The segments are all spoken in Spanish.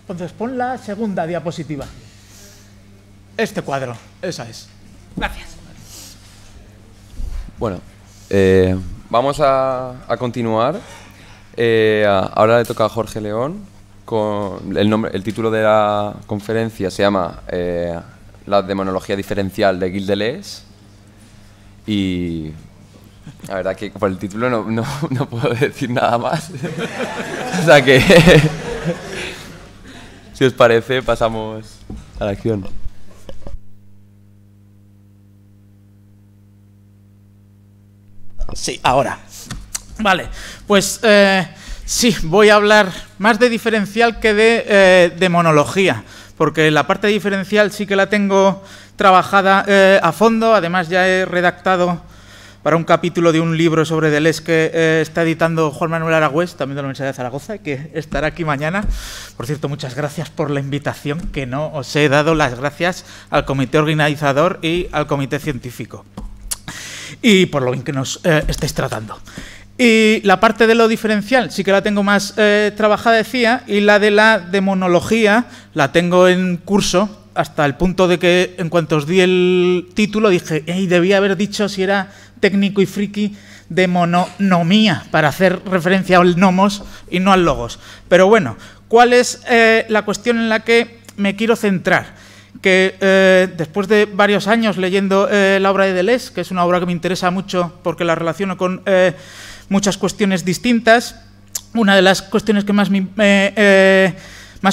Entonces, pon la segunda diapositiva. Este cuadro, esa es. Gracias. Bueno, vamos a continuar. Ahora le toca a Jorge León. Con el título de la conferencia se llama La demonología diferencial de Gilles Deleuze. Y la verdad que por el título no puedo decir nada más. O sea que, si os parece, pasamos a la acción. Sí, ahora. Vale, pues sí, voy a hablar más de diferencial que de demonología, porque la parte diferencial sí que la tengo trabajada a fondo. Además, ya he redactado para un capítulo de un libro sobre Deleuze que está editando Juan Manuel Aragüés, también de la Universidad de Zaragoza, que estará aquí mañana. Por cierto, muchas gracias por la invitación, que no os he dado las gracias al comité organizador y al comité científico. Y por lo bien que nos estáis tratando. Y la parte de lo diferencial sí que la tengo más trabajada, decía, y la de la demonología la tengo en curso, hasta el punto de que en cuanto os di el título dije, debía haber dicho, si era técnico y friki, demonomía, para hacer referencia al nomos y no al logos. Pero bueno, ¿cuál es la cuestión en la que me quiero centrar? Que después de varios años leyendo la obra de Deleuze, que es una obra que me interesa mucho porque la relaciono con muchas cuestiones distintas, una de las cuestiones que más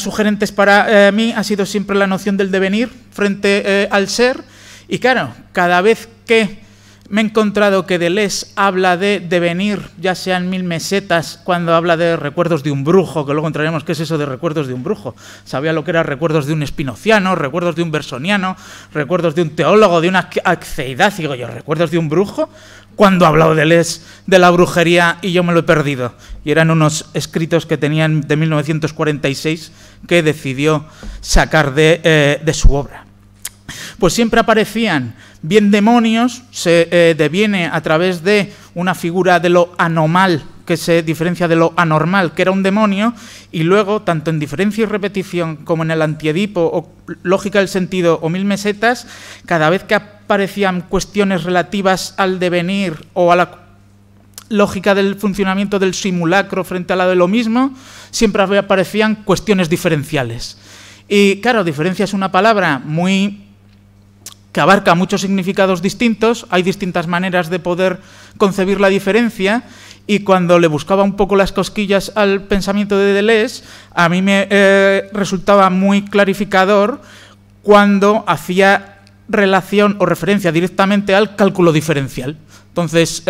sugerentes para mí ha sido siempre la noción del devenir frente al ser. Y claro, cada vez que me he encontrado que Deleuze habla de devenir, ya sean 1000 mesetas, cuando habla de recuerdos de un brujo, que luego entraremos qué es eso de recuerdos de un brujo. Sabía lo que eran recuerdos de un spinociano, recuerdos de un bersoniano, recuerdos de un teólogo, de una acceidad. Y digo yo, ¿recuerdos de un brujo? ¿Cuándo ha hablado Deleuze de la brujería y yo me lo he perdido? Y eran unos escritos que tenían de 1946 que decidió sacar de su obra. Pues siempre aparecían bien demonios, se deviene a través de una figura de lo anormal, que se diferencia de lo anormal, que era un demonio, y luego, tanto en diferencia y repetición como en el antiedipo o lógica del sentido o 1000 mesetas, cada vez que aparecían cuestiones relativas al devenir o a la lógica del funcionamiento del simulacro frente a la de lo mismo, siempre aparecían cuestiones diferenciales. Y claro, diferencia es una palabra que abarca muchos significados distintos, hay distintas maneras de poder concebir la diferencia, y cuando le buscaba un poco las cosquillas al pensamiento de Deleuze, a mí me resultaba muy clarificador cuando hacía relación o referencia directamente al cálculo diferencial. Entonces,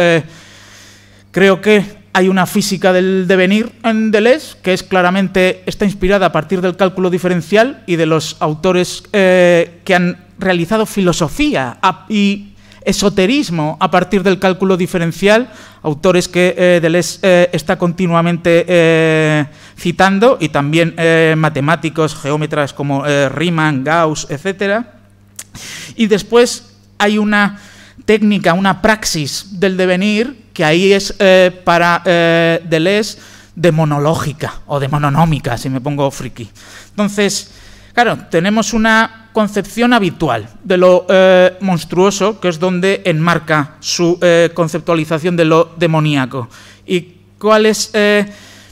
creo que hay una física del devenir en Deleuze que está inspirada a partir del cálculo diferencial y de los autores que han realizado filosofía y esoterismo a partir del cálculo diferencial, autores que Deleuze está continuamente citando, y también matemáticos, geómetras como Riemann, Gauss, etc. Y después hay una técnica, una praxis del devenir, que ahí es para Deleuze demonológica o demononómica, si me pongo friki. Entonces, claro, tenemos una concepción habitual de lo monstruoso, que es donde enmarca su conceptualización de lo demoníaco. ¿Y cuál es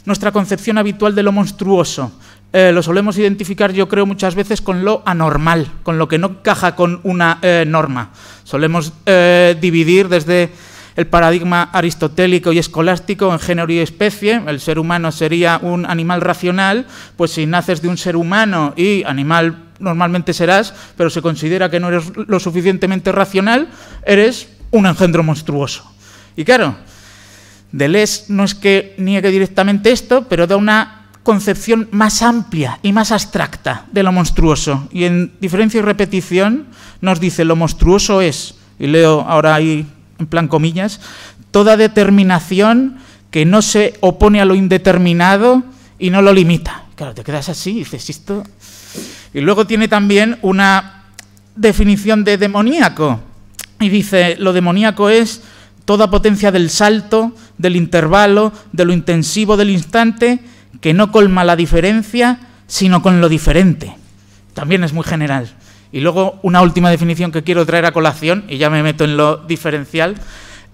nuestra concepción habitual de lo monstruoso? Lo solemos identificar, yo creo, muchas veces con lo anormal, con lo que no encaja con una norma. Solemos dividir desde el paradigma aristotélico y escolástico en género y especie. El ser humano sería un animal racional, pues si naces de un ser humano y animal normalmente serás, pero se considera que no eres lo suficientemente racional, eres un engendro monstruoso. Y claro, Deleuze no es que niegue directamente esto, pero da una concepción más amplia y más abstracta de lo monstruoso. Y en diferencia y repetición nos dice: lo monstruoso es, y leo ahora ahí en plan comillas, toda determinación que no se opone a lo indeterminado y no lo limita. Claro, te quedas así y dices, esto... Y luego tiene también una definición de demoníaco. Y dice, lo demoníaco es toda potencia del salto, del intervalo, de lo intensivo del instante, que no colma la diferencia, sino con lo diferente. También es muy general. Y luego una última definición que quiero traer a colación, y ya me meto en lo diferencial,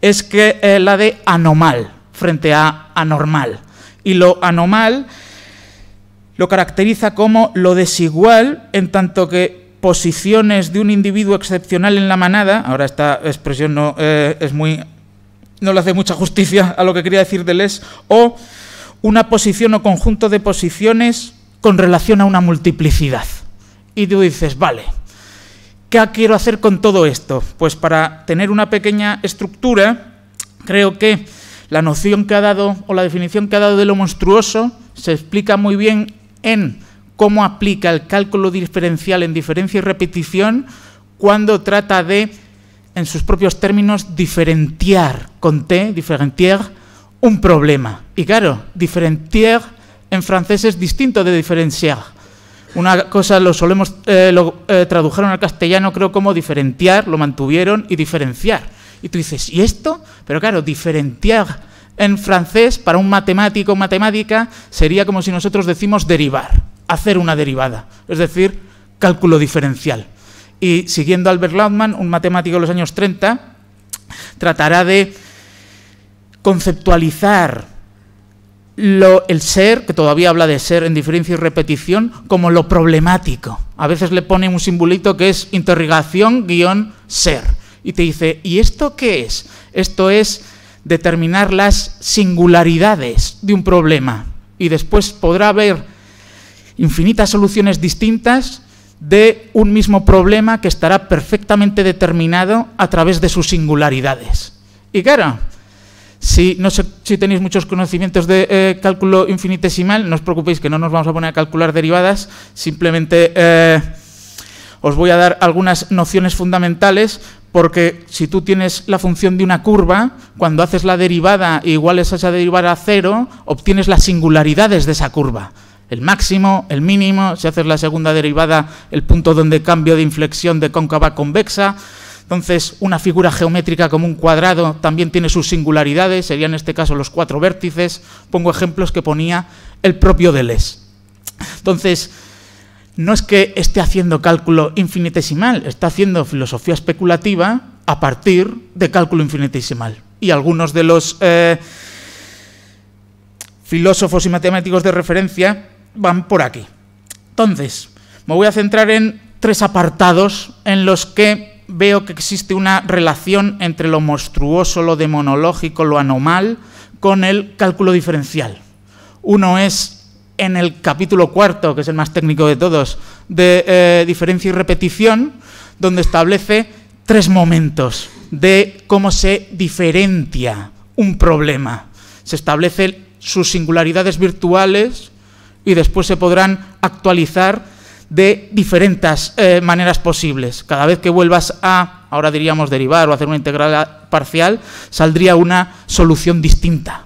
es que la de anormal frente a anormal. Y lo anormal lo caracteriza como lo desigual, en tanto que posiciones de un individuo excepcional en la manada, ahora esta expresión no le hace mucha justicia a lo que quería decir Deleuze, o una posición o conjunto de posiciones con relación a una multiplicidad. Y tú dices, vale, ¿qué quiero hacer con todo esto? Pues para tener una pequeña estructura, creo que la noción que ha dado, o la definición que ha dado de lo monstruoso, se explica muy bien en cómo aplica el cálculo diferencial en diferencia y repetición cuando trata de, en sus propios términos, diferenciar con T, diferenciar, un problema. Y claro, diferenciar en francés es distinto de diferenciar. Una cosa lo tradujeron al castellano, creo, como diferenciar, lo mantuvieron, y diferenciar. Y tú dices, ¿y esto? Pero claro, diferenciar en francés, para un matemático o matemática, sería como si nosotros decimos derivar, hacer una derivada, es decir, cálculo diferencial. Y siguiendo a Albert Landman, un matemático de los años 30, tratará de conceptualizar el ser, que todavía habla de ser en diferencia y repetición, como lo problemático. A veces le pone un simbolito que es interrogación guión ser. Y te dice, ¿y esto qué es? Esto es determinar las singularidades de un problema. Y después podrá haber infinitas soluciones distintas de un mismo problema que estará perfectamente determinado a través de sus singularidades. Y claro, no sé si tenéis muchos conocimientos de cálculo infinitesimal, no os preocupéis que no nos vamos a poner a calcular derivadas, simplemente os voy a dar algunas nociones fundamentales, porque si tú tienes la función de una curva, cuando haces la derivada e iguales a esa derivada a 0, obtienes las singularidades de esa curva. El máximo, el mínimo, si haces la segunda derivada, el punto donde cambio de inflexión de cóncava a convexa. Entonces, una figura geométrica como un cuadrado también tiene sus singularidades, serían en este caso los 4 vértices. Pongo ejemplos que ponía el propio Deleuze. Entonces, no es que esté haciendo cálculo infinitesimal, está haciendo filosofía especulativa a partir de cálculo infinitesimal. Y algunos de los filósofos y matemáticos de referencia van por aquí. Entonces, me voy a centrar en 3 apartados en los que veo que existe una relación entre lo monstruoso, lo demonológico, lo anormal, con el cálculo diferencial. Uno es en el capítulo 4, que es el más técnico de todos, de diferencia y repetición, donde establece 3 momentos de cómo se diferencia un problema. Se establecen sus singularidades virtuales y después se podrán actualizar de diferentes maneras posibles. Cada vez que vuelvas a, ahora diríamos derivar o hacer una integral parcial, saldría una solución distinta.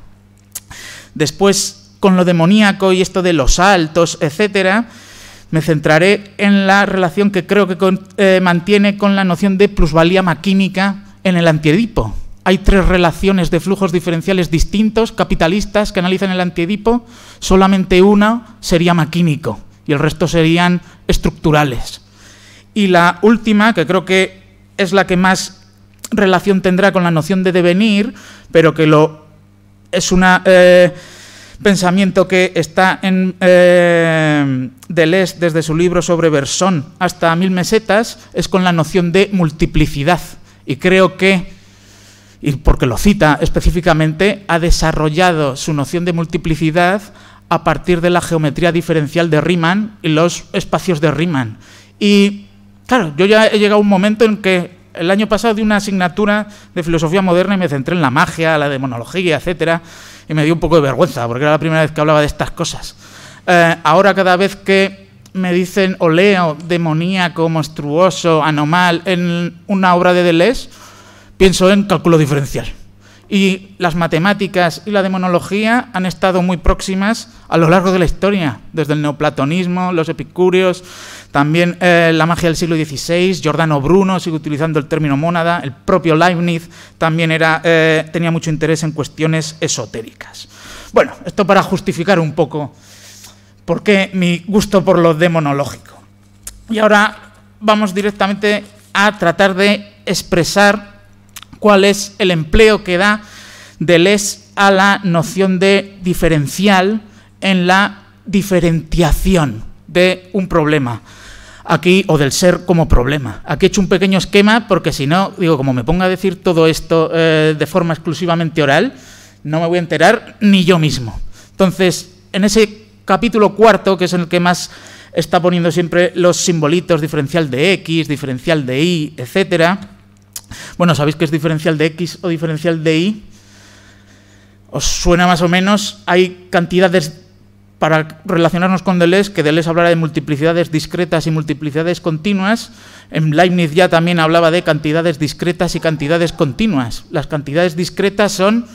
Después, con lo demoníaco y esto de los saltos, etcétera, me centraré en la relación que creo que mantiene con la noción de plusvalía maquínica en el antiedipo. Hay 3 relaciones de flujos diferenciales distintos, capitalistas, que analizan el antiedipo. Solamente una sería maquínico y el resto serían estructurales. Y la última, que creo que es la que más relación tendrá con la noción de devenir, pero que es un pensamiento que está en Deleuze desde su libro sobre Bergson hasta 1000 mesetas, es con la noción de multiplicidad. Y creo que, y porque lo cita específicamente, ha desarrollado su noción de multiplicidad a partir de la geometría diferencial de Riemann y los espacios de Riemann. Y claro, yo ya he llegado a un momento en que el año pasado di una asignatura de filosofía moderna y me centré en la magia, la demonología, etcétera, y me dio un poco de vergüenza porque era la primera vez que hablaba de estas cosas. Ahora cada vez que me dicen o leo demoníaco, monstruoso, anormal en una obra de Deleuze, pienso en cálculo diferencial. Y las matemáticas y la demonología han estado muy próximas a lo largo de la historia, desde el neoplatonismo, los epicúreos, también la magia del siglo XVI, Giordano Bruno sigue utilizando el término mónada, el propio Leibniz también tenía mucho interés en cuestiones esotéricas. Bueno, esto para justificar un poco por qué mi gusto por lo demonológico. Y ahora vamos directamente a tratar de expresar cuál es el empleo que da Deleuze a la noción de diferencial en la diferenciación de un problema. Aquí, o del ser como problema. Aquí he hecho un pequeño esquema porque si no, digo, como me ponga a decir todo esto de forma exclusivamente oral, no me voy a enterar ni yo mismo. Entonces, en ese capítulo cuarto, que es en el que más está poniendo siempre los simbolitos, diferencial de X, diferencial de Y, etcétera. Bueno, ¿sabéis qué es diferencial de X o diferencial de Y? ¿Os suena más o menos? Hay cantidades, para relacionarnos con Deleuze, que Deleuze hablará de multiplicidades discretas y multiplicidades continuas. En Leibniz ya también hablaba de cantidades discretas y cantidades continuas. Las cantidades discretas son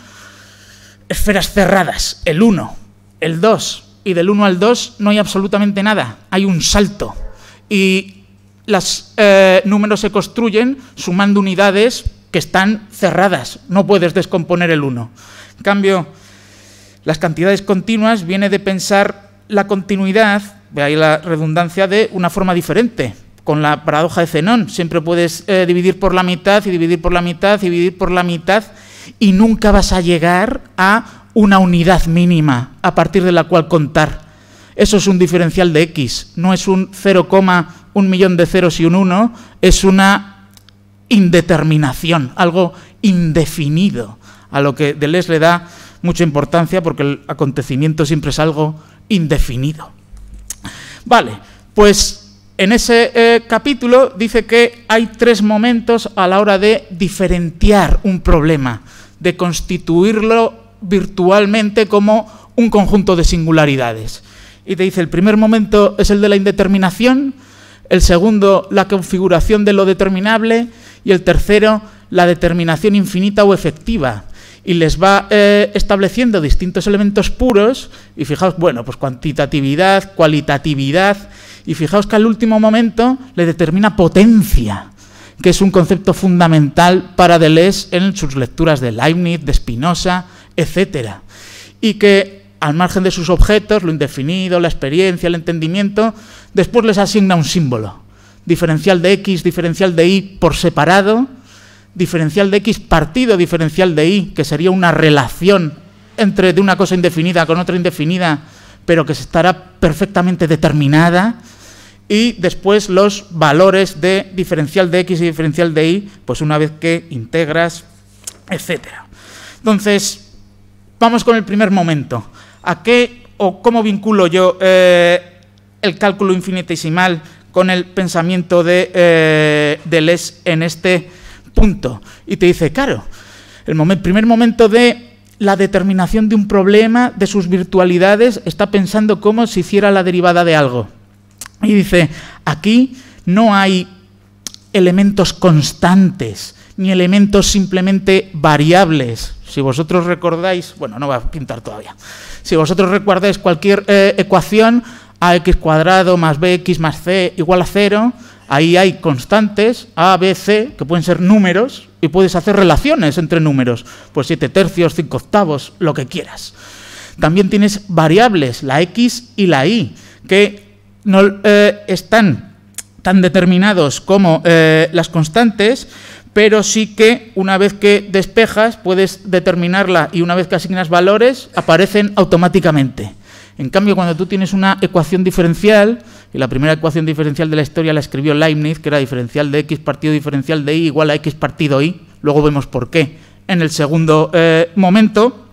esferas cerradas, el 1, el 2, y del 1 al 2 no hay absolutamente nada, hay un salto. Y los números se construyen sumando unidades que están cerradas, no puedes descomponer el 1. En cambio, las cantidades continuas viene de pensar la continuidad, de ahí la redundancia, de una forma diferente. Con la paradoja de Zenón, siempre puedes dividir por la mitad y dividir por la mitad y dividir por la mitad y nunca vas a llegar a una unidad mínima a partir de la cual contar. Eso es un diferencial de X, no es un 0, un millón de ceros y un 1, es una indeterminación, algo indefinido, a lo que Deleuze le da mucha importancia porque el acontecimiento siempre es algo indefinido. Vale, pues en ese capítulo dice que hay 3 momentos a la hora de diferenciar un problema, de constituirlo virtualmente como un conjunto de singularidades. Y te dice, el primer momento es el de la indeterminación, el segundo, la configuración de lo determinable, y el tercero, la determinación infinita o efectiva. Y les va estableciendo distintos elementos puros, y fijaos, bueno, pues cuantitatividad, cualitatividad, y fijaos que al último momento le determina potencia, que es un concepto fundamental para Deleuze en sus lecturas de Leibniz, de Spinoza, etcétera. Y que al margen de sus objetos, lo indefinido, la experiencia, el entendimiento, después les asigna un símbolo. Diferencial de X, diferencial de Y por separado, diferencial de X partido diferencial de Y, que sería una relación de una cosa indefinida con otra indefinida, pero que estará perfectamente determinada, y después los valores de diferencial de X y diferencial de Y, pues una vez que integras, etcétera. Entonces, vamos con el primer momento. ¿A qué o cómo vinculo yo el cálculo infinitesimal con el pensamiento de Deleuze en este punto? Y te dice, claro, el primer momento de la determinación de un problema, de sus virtualidades, está pensando cómo se hiciera la derivada de algo. Y dice, aquí no hay elementos constantes, ni elementos simplemente variables. Si vosotros recordáis, bueno, no voy a pintar todavía. Si vosotros recordáis cualquier ecuación, ax cuadrado más bx más c igual a 0, ahí hay constantes, a, b, c, que pueden ser números, y puedes hacer relaciones entre números, pues 7 tercios, 5 octavos, lo que quieras. También tienes variables, la x y la y, que no están tan determinados como las constantes, pero sí que una vez que despejas puedes determinarla y una vez que asignas valores aparecen automáticamente. En cambio, cuando tú tienes una ecuación diferencial, y la primera ecuación diferencial de la historia la escribió Leibniz, que era diferencial de x partido diferencial de y igual a x partido y, luego vemos por qué en el segundo momento,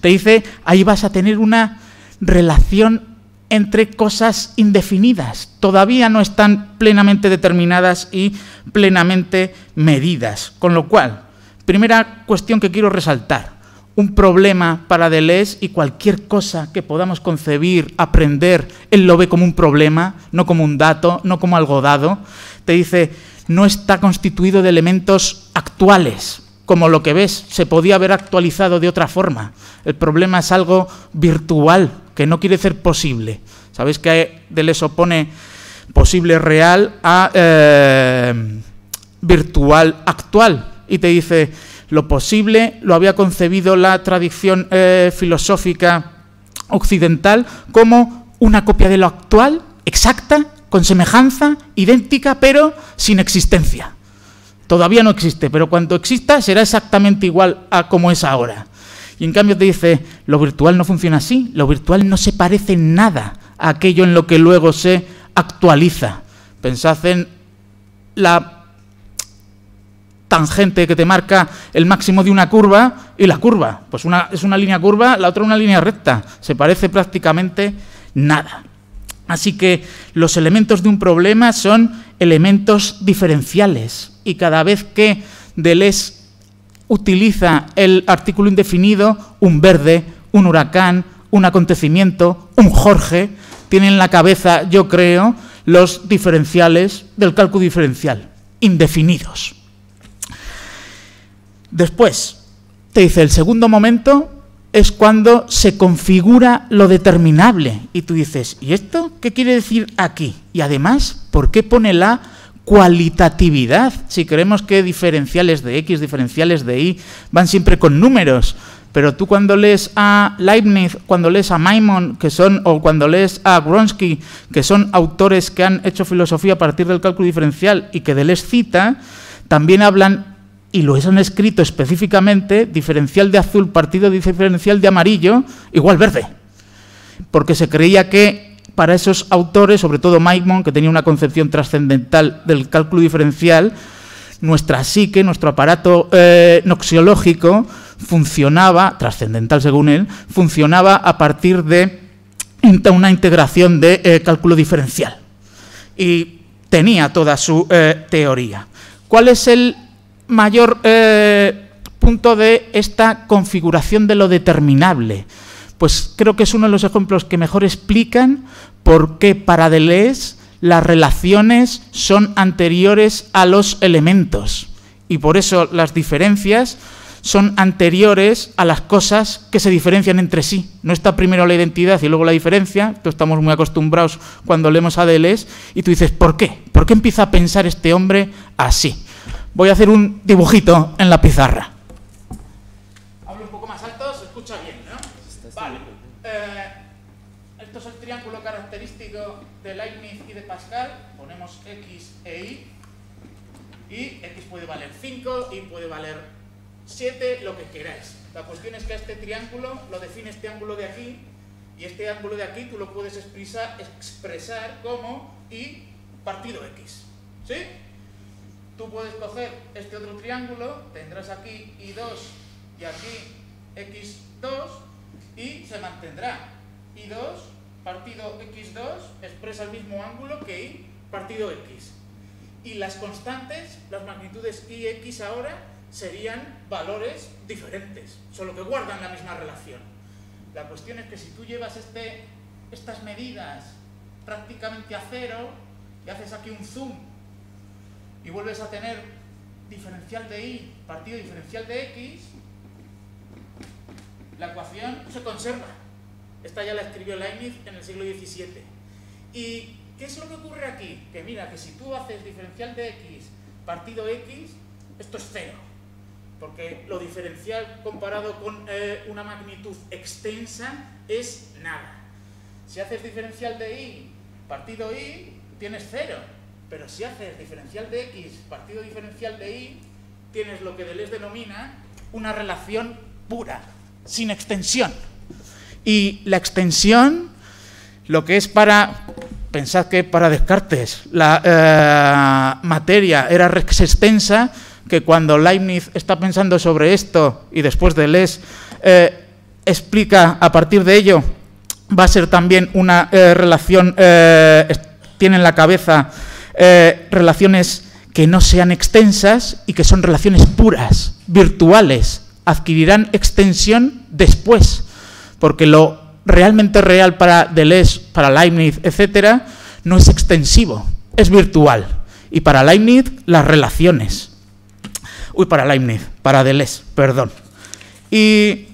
te dice, ahí vas a tener una relación entre cosas indefinidas, todavía no están plenamente determinadas y plenamente medidas. Con lo cual, primera cuestión que quiero resaltar, un problema para Deleuze y cualquier cosa que podamos concebir, aprender, él lo ve como un problema, no como un dato, no como algo dado, te dice, no está constituido de elementos actuales, como lo que ves, se podía haber actualizado de otra forma. El problema es algo virtual, que no quiere ser posible. Sabéis que Deleuze opone posible real a virtual actual, y te dice, lo posible lo había concebido la tradición filosófica occidental como una copia de lo actual, exacta, con semejanza, idéntica, pero sin existencia. Todavía no existe, pero cuando exista será exactamente igual a como es ahora. Y en cambio te dice, lo virtual no funciona así, lo virtual no se parece en nada a aquello en lo que luego se actualiza. Pensad en la tangente que te marca el máximo de una curva y la curva. Pues una es una línea curva, la otra una línea recta. Se parece prácticamente nada. Así que los elementos de un problema son elementos diferenciales. Y cada vez que Deleuze utiliza el artículo indefinido, un verde, un huracán, un acontecimiento, un Jorge, tiene en la cabeza, yo creo, los diferenciales del cálculo diferencial, indefinidos. Después, te dice, el segundo momento es cuando se configura lo determinable. Y tú dices, ¿y esto qué quiere decir aquí? Y además, ¿por qué pone la cualitatividad? Si creemos que diferenciales de X, diferenciales de Y, van siempre con números. Pero tú cuando lees a Leibniz, cuando lees a Maimon, o cuando lees a Wronski, que son autores que han hecho filosofía a partir del cálculo diferencial y que Deleuze cita, también hablan, y lo han escrito específicamente, diferencial de azul partido de diferencial de amarillo, igual verde. Porque se creía que para esos autores, sobre todo Maimon, que tenía una concepción trascendental del cálculo diferencial, nuestra psique, nuestro aparato noxiológico, funcionaba, trascendental según él, funcionaba a partir de una integración de cálculo diferencial. Y tenía toda su teoría. ¿Cuál es el mayor punto de esta configuración de lo determinable? Pues creo que es uno de los ejemplos que mejor explican por qué para Deleuze las relaciones son anteriores a los elementos y por eso las diferencias son anteriores a las cosas que se diferencian entre sí. No está primero la identidad y luego la diferencia. Todos estamos muy acostumbrados cuando leemos a Deleuze y tú dices, ¿por qué? ¿Por qué empieza a pensar este hombre así? Voy a hacer un dibujito en la pizarra. Hablo un poco más alto, se escucha bien, ¿no? Vale. Esto es el triángulo característico de Leibniz y de Pascal. Ponemos X e Y. Y X puede valer 5, Y puede valer 7, lo que queráis. La cuestión es que a este triángulo lo define este ángulo de aquí. Y este ángulo de aquí tú lo puedes expresar como Y partido X. ¿Sí? Tú puedes coger este otro triángulo, tendrás aquí Y2 y aquí X2 y se mantendrá. Y2 partido X2 expresa el mismo ángulo que Y partido X. Y las constantes, las magnitudes Y y X ahora serían valores diferentes, solo que guardan la misma relación. La cuestión es que si tú llevas estas medidas prácticamente a cero y haces aquí un zoom y vuelves a tener diferencial de Y partido diferencial de X, la ecuación se conserva. Esta ya la escribió Leibniz en el siglo XVII. ¿Y qué es lo que ocurre aquí? Que mira, que si tú haces diferencial de X partido X, esto es cero. Porque lo diferencial comparado con una magnitud extensa es nada. Si haces diferencial de Y partido Y, tienes cero. Pero si haces diferencial de X partido diferencial de Y, tienes lo que Deleuze denomina una relación pura, sin extensión. Y la extensión, lo que es pensad que para Descartes la materia era rex extensa, que cuando Leibniz está pensando sobre esto y después Deleuze explica a partir de ello, va a ser también una relación, tiene en la cabeza relaciones que no sean extensas y que son relaciones puras, virtuales, adquirirán extensión después, porque lo realmente real para Deleuze, para Leibniz, etcétera, no es extensivo, es virtual. Y para Leibniz, las relaciones. Para Deleuze, perdón. Y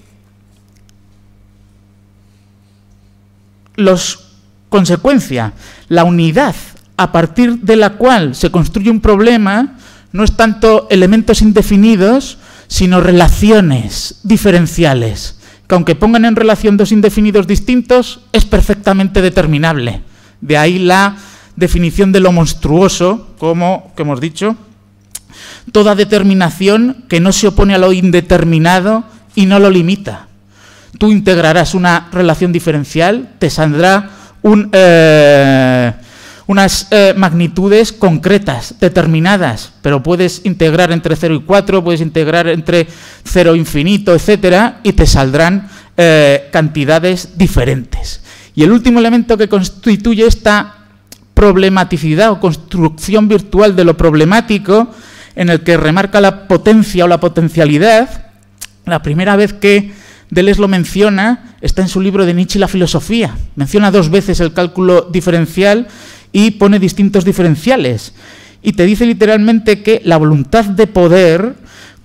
consecuencia, la unidad a partir de la cual se construye un problema no es tanto elementos indefinidos, sino relaciones diferenciales. que aunque pongan en relación dos indefinidos distintos, es perfectamente determinable. De ahí la definición de lo monstruoso, como que hemos dicho, toda determinación que no se opone a lo indeterminado y no lo limita. Tú integrarás una relación diferencial, te saldrá unas magnitudes concretas, determinadas, pero puedes integrar entre 0 y 4, puedes integrar entre 0 e infinito, etcétera, y te saldrán cantidades diferentes. Y el último elemento que constituye esta problematicidad o construcción virtual de lo problemático, en el que remarca la potencia o la potencialidad, la primera vez que Deleuze lo menciona está en su libro de Nietzsche y la filosofía. Menciona 2 veces el cálculo diferencial y pone distintos diferenciales. Y te dice literalmente que la voluntad de poder,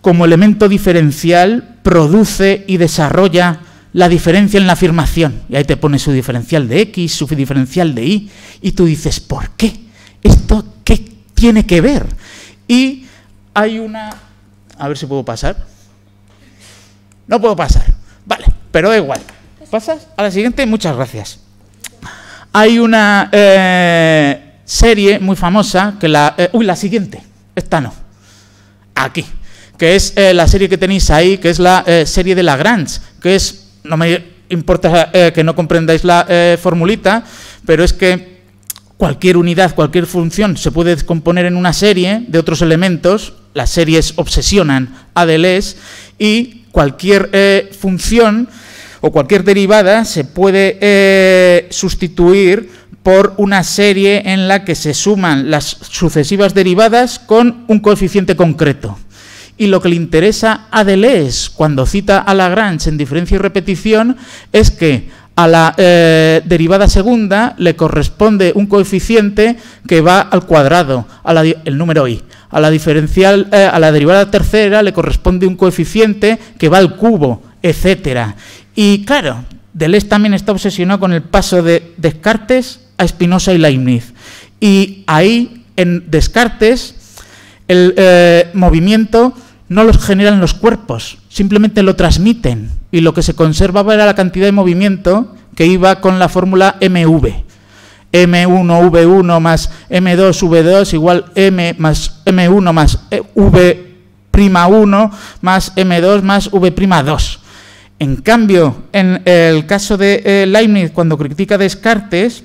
como elemento diferencial, produce y desarrolla la diferencia en la afirmación. Y ahí te pone su diferencial de X, su diferencial de Y, y tú dices, ¿por qué? ¿Esto qué tiene que ver? Y hay una... A ver si puedo pasar. No puedo pasar. Vale, pero da igual. ¿Pasas? A la siguiente, muchas gracias. Hay una serie muy famosa que la... la siguiente. Esta no. Aquí. Que es la serie que tenéis ahí, que es la serie de Lagrange, que es... No me importa que no comprendáis la formulita, pero es que cualquier unidad, cualquier función se puede descomponer en una serie de otros elementos. Las series obsesionan a Deleuze y cualquier función o cualquier derivada se puede sustituir por una serie en la que se suman las sucesivas derivadas con un coeficiente concreto. Y lo que le interesa a Deleuze cuando cita a Lagrange en diferencia y repetición es que a la derivada segunda le corresponde un coeficiente que va al cuadrado, el número i. A la derivada tercera le corresponde un coeficiente que va al cubo, etcétera. Y claro, Deleuze también está obsesionado con el paso de Descartes a Spinoza y Leibniz. Y ahí, en Descartes, el movimiento no los generan los cuerpos, simplemente lo transmiten. Y lo que se conservaba era la cantidad de movimiento que iba con la fórmula MV. M1V1 más M2V2 igual M más M1 más V'1 más M2 más V'2. En cambio, en el caso de Leibniz, cuando critica Descartes,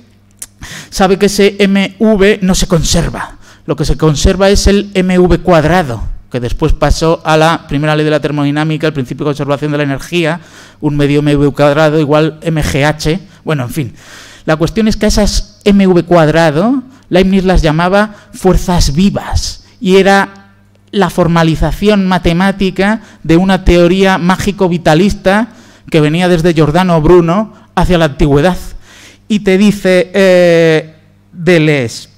sabe que ese MV no se conserva. Lo que se conserva es el MV cuadrado, que después pasó a la primera ley de la termodinámica, el principio de conservación de la energía, un medio MV cuadrado igual MGH. Bueno, en fin. La cuestión es que a esas MV cuadrado, Leibniz las llamaba fuerzas vivas, y era la formalización matemática de una teoría mágico-vitalista que venía desde Giordano Bruno hacia la antigüedad. Y te dice Deleuze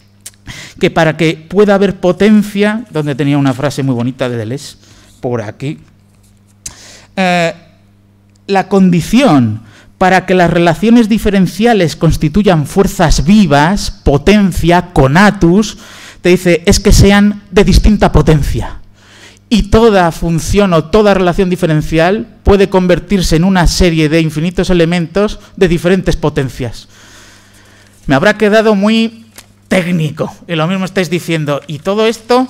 que para que pueda haber potencia, donde tenía una frase muy bonita de Deleuze, por aquí, la condición para que las relaciones diferenciales constituyan fuerzas vivas, potencia, conatus, te dice, es que sean de distinta potencia. Y toda función o toda relación diferencial puede convertirse en una serie de infinitos elementos de diferentes potencias. Me habrá quedado muy técnico, y lo mismo estáis diciendo, ¿y todo esto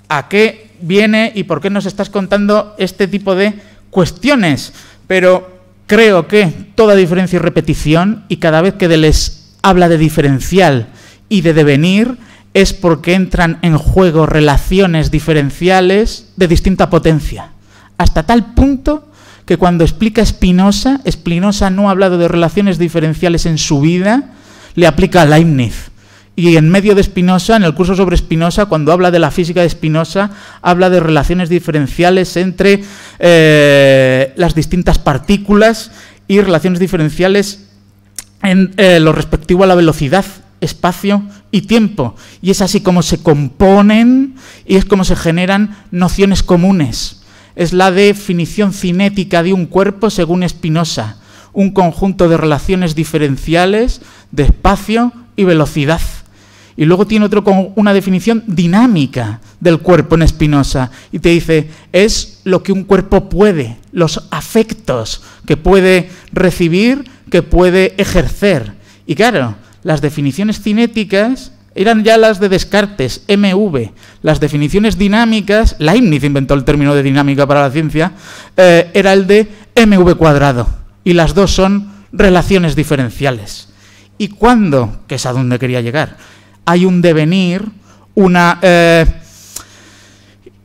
a qué viene y por qué nos estás contando este tipo de cuestiones? Pero creo que toda diferencia y repetición, y cada vez que Deleuze habla de diferencial y de devenir, es porque entran en juego relaciones diferenciales de distinta potencia. Hasta tal punto que cuando explica Spinoza, Spinoza no ha hablado de relaciones diferenciales en su vida, le aplica a Leibniz. Y en medio de Spinoza, en el curso sobre Spinoza, cuando habla de la física de Spinoza, habla de relaciones diferenciales entre las distintas partículas y relaciones diferenciales en lo respectivo a la velocidad, espacio y tiempo. Y es así como se componen y es como se generan nociones comunes. Es la definición cinética de un cuerpo según Spinoza, un conjunto de relaciones diferenciales de espacio y velocidad. Y luego tiene otro con una definición dinámica del cuerpo en Spinoza. Y te dice, es lo que un cuerpo puede, los afectos que puede recibir, que puede ejercer. Y claro, las definiciones cinéticas eran ya las de Descartes, MV. Las definiciones dinámicas, Leibniz inventó el término de dinámica para la ciencia, era el de MV². Y las dos son relaciones diferenciales. Y cuando, que es a donde quería llegar, hay un devenir, una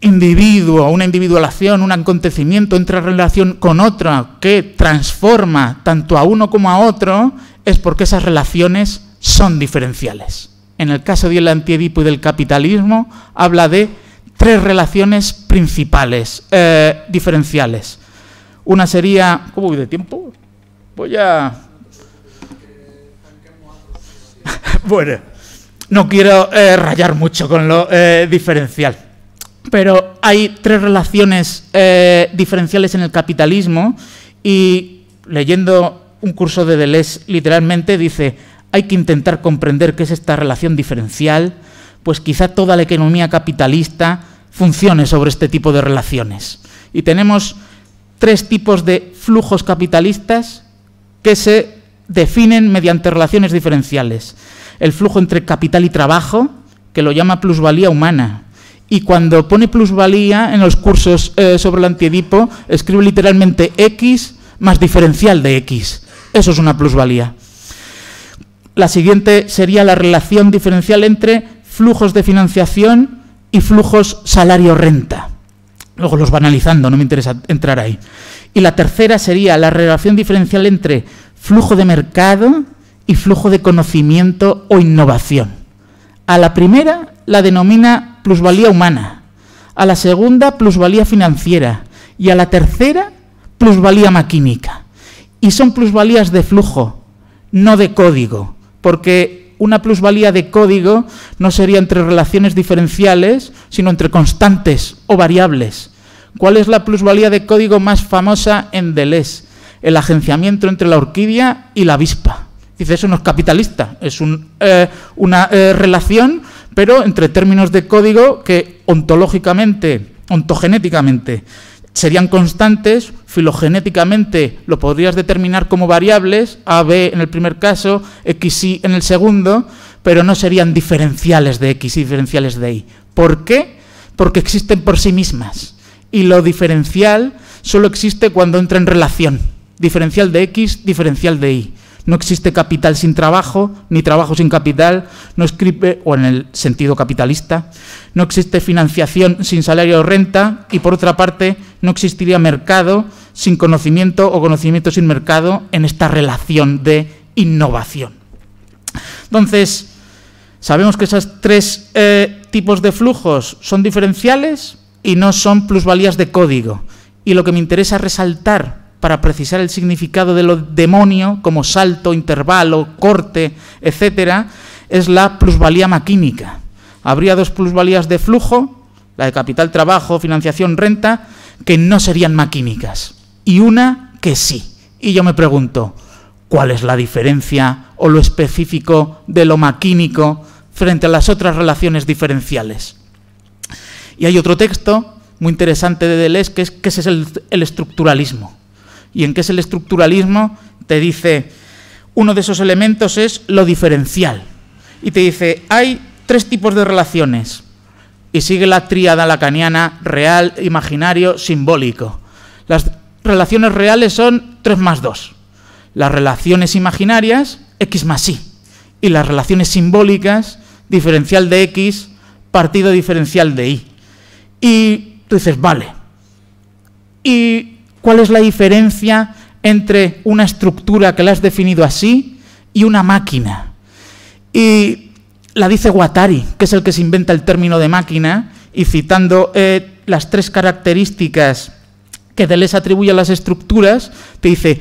individuo, una individualación, un acontecimiento entra en relación con otra que transforma tanto a uno como a otro, es porque esas relaciones son diferenciales. En el caso del Antiedipo y del capitalismo, habla de 3 relaciones principales, diferenciales. Una sería... ¿Cómo voy de tiempo? Voy a... Bueno, no quiero rayar mucho con lo diferencial, pero hay 3 relaciones diferenciales en el capitalismo y leyendo un curso de Deleuze literalmente dice... Hay que intentar comprender qué es esta relación diferencial, pues quizá toda la economía capitalista funcione sobre este tipo de relaciones. Y tenemos 3 tipos de flujos capitalistas que se definen mediante relaciones diferenciales. El flujo entre capital y trabajo, que lo llama plusvalía humana. Y cuando pone plusvalía en los cursos sobre el Antiedipo, escribe literalmente X más diferencial de X. Eso es una plusvalía. La siguiente sería la relación diferencial entre flujos de financiación y flujos salario-renta. Luego los va analizando, no me interesa entrar ahí. Y la tercera sería la relación diferencial entre flujo de mercado y flujo de conocimiento o innovación. A la primera la denomina plusvalía humana, a la segunda plusvalía financiera y a la tercera plusvalía maquínica. Y son plusvalías de flujo, no de código. Porque una plusvalía de código no sería entre relaciones diferenciales, sino entre constantes o variables. ¿Cuál es la plusvalía de código más famosa en Deleuze? El agenciamiento entre la orquídea y la avispa. Dice, eso no es capitalista, es una relación, pero entre términos de código que ontogenéticamente, serían constantes, filogenéticamente lo podrías determinar como variables, A, B en el primer caso, X, Y en el segundo, pero no serían diferenciales de X y diferenciales de Y. ¿Por qué? Porque existen por sí mismas. Y lo diferencial solo existe cuando entra en relación. Diferencial de X, diferencial de Y. No existe capital sin trabajo, ni trabajo sin capital, no existe, o en el sentido capitalista, no existe financiación sin salario o renta, y por otra parte, no existiría mercado sin conocimiento o conocimiento sin mercado en esta relación de innovación. Entonces, sabemos que esos 3 tipos de flujos son diferenciales y no son plusvalías de código. Y lo que me interesa resaltar para precisar el significado de lo demonio, como salto, intervalo, corte, etcétera, es la plusvalía maquínica. Habría 2 plusvalías de flujo, la de capital, trabajo, financiación, renta, que no serían maquínicas, y una que sí. Y yo me pregunto, ¿cuál es la diferencia o lo específico de lo maquínico frente a las otras relaciones diferenciales? Y hay otro texto muy interesante de Deleuze, que es el estructuralismo. ¿Y en qué es el estructuralismo? Te dice, uno de esos elementos es lo diferencial. Y te dice, hay 3 tipos de relaciones. Y sigue la tríada lacaniana, real, imaginario, simbólico. Las relaciones reales son 3 más 2. Las relaciones imaginarias, X más Y. Y las relaciones simbólicas, diferencial de X, partido diferencial de Y. Y tú dices, vale. ¿Y cuál es la diferencia entre una estructura que la has definido así y una máquina? Y la dice Guattari, que es el que se inventa el término de máquina, y citando las 3 características que Deleuze atribuye a las estructuras, te dice,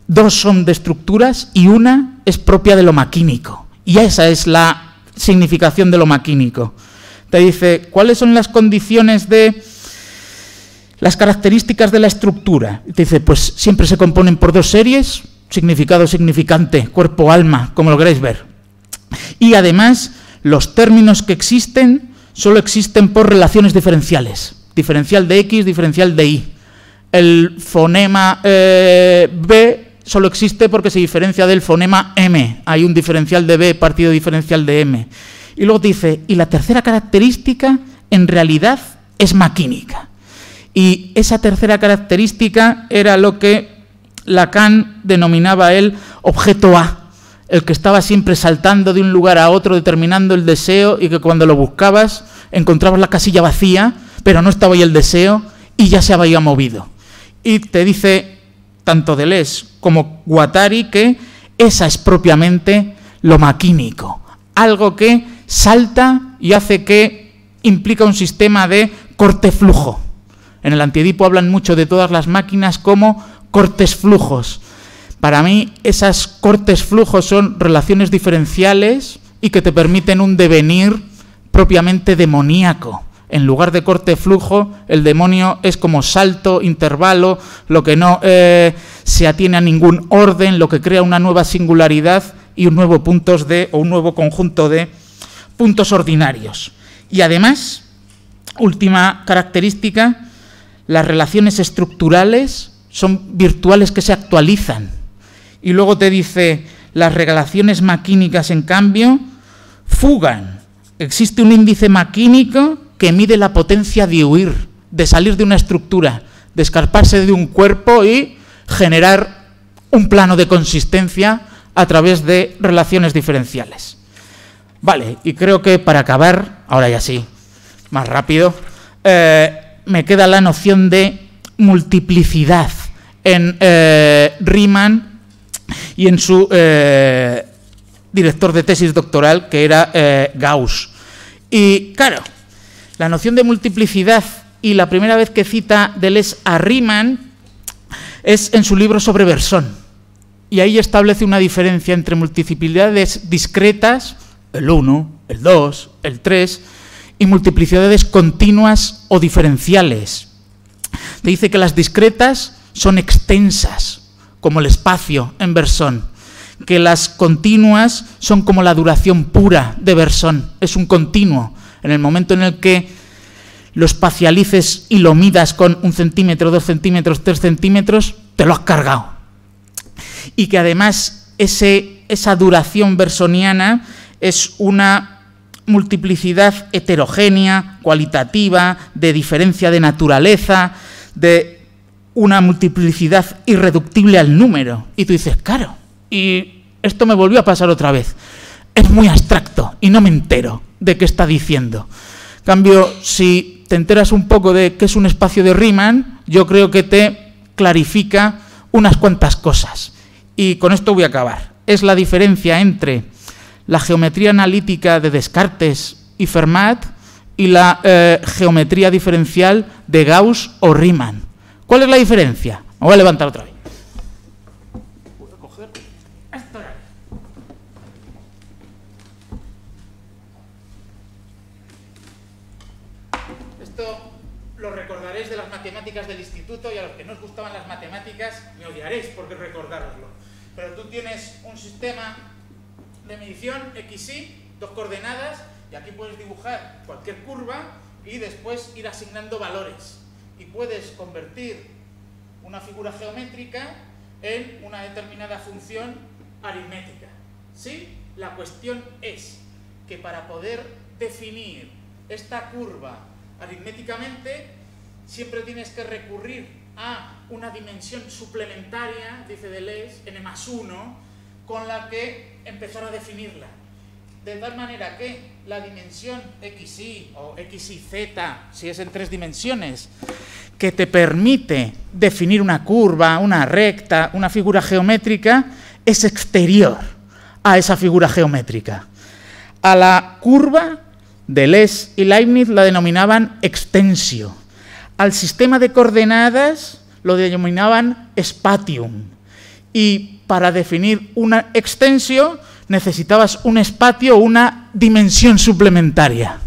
2 son de estructuras y una es propia de lo maquínico. Y esa es la significación de lo maquínico. Te dice, ¿cuáles son las condiciones de las características de la estructura? Te dice, pues siempre se componen por 2 series, significado, significante, cuerpo, alma, como lo queréis ver. Y además los términos que existen solo existen por relaciones diferenciales. Diferencial de X, diferencial de Y. El fonema B solo existe porque se diferencia del fonema M. Hay un diferencial de B partido diferencial de M. Y luego te dice, y la tercera característica en realidad es maquínica. Y esa tercera característica era lo que Lacan denominaba el objeto A, el que estaba siempre saltando de un lugar a otro, determinando el deseo, y que cuando lo buscabas encontrabas la casilla vacía, pero no estaba ahí el deseo y ya se había movido. Y te dice tanto Deleuze como Guattari que esa es propiamente lo maquínico, algo que salta y hace que implica un sistema de corte-flujo. En el Antiedipo hablan mucho de todas las máquinas como cortes-flujos. Para mí, esas cortes-flujos son relaciones diferenciales y que te permiten un devenir propiamente demoníaco. En lugar de corte-flujo, el demonio es como salto, intervalo, lo que no se atiene a ningún orden, lo que crea una nueva singularidad y un nuevo conjunto de puntos ordinarios. Y además, última característica, las relaciones estructurales son virtuales que se actualizan. Y luego te dice, las relaciones maquínicas, en cambio, fugan. Existe un índice maquínico que mide la potencia de huir, de salir de una estructura, de escarparse de un cuerpo y generar un plano de consistencia a través de relaciones diferenciales. Vale, y creo que para acabar, ahora ya sí, más rápido, me queda la noción de multiplicidad en Riemann y en su director de tesis doctoral, que era Gauss. Y claro, la noción de multiplicidad, y la primera vez que cita Deleuze a Riemann es en su libro sobre Bergson. Y ahí establece una diferencia entre multiplicidades discretas, el 1, el 2, el 3, y multiplicidades continuas o diferenciales. Te dice que las discretas son extensas, como el espacio en Bergson, que las continuas son como la duración pura de Bergson, es un continuo. En el momento en el que lo espacialices y lo midas con 1 centímetro, 2 centímetros, 3 centímetros, te lo has cargado. Y que además esa duración bersoniana es una multiplicidad heterogénea, cualitativa, de diferencia de naturaleza, de una multiplicidad irreductible al número. Y tú dices, claro, y esto me volvió a pasar otra vez. Es muy abstracto y no me entero de qué está diciendo. En cambio, si te enteras un poco de qué es un espacio de Riemann, yo creo que te clarifica unas cuantas cosas. Y con esto voy a acabar. Es la diferencia entre la geometría analítica de Descartes y Fermat y la geometría diferencial de Gauss o Riemann. ¿Cuál es la diferencia? Me voy a levantar otra vez. Voy a coger esto. Esto lo recordaréis de las matemáticas del instituto, y a los que no os gustaban las matemáticas me odiaréis porque recordároslo. Pero tú tienes un sistema de medición XY, 2 coordenadas, y aquí puedes dibujar cualquier curva y después ir asignando valores. Y puedes convertir una figura geométrica en una determinada función aritmética. ¿Sí? La cuestión es que para poder definir esta curva aritméticamente, siempre tienes que recurrir a una dimensión suplementaria, dice Deleuze, n+1, con la que empezar a definirla. De tal manera que la dimensión XY o XYZ, si es en 3 dimensiones, que te permite definir una curva, una recta, una figura geométrica, es exterior a esa figura geométrica. A la curva, Deleuze y Leibniz la denominaban extensio. Al sistema de coordenadas lo denominaban spatium. Y para definir una extensio necesitabas un espacio o una dimensión suplementaria.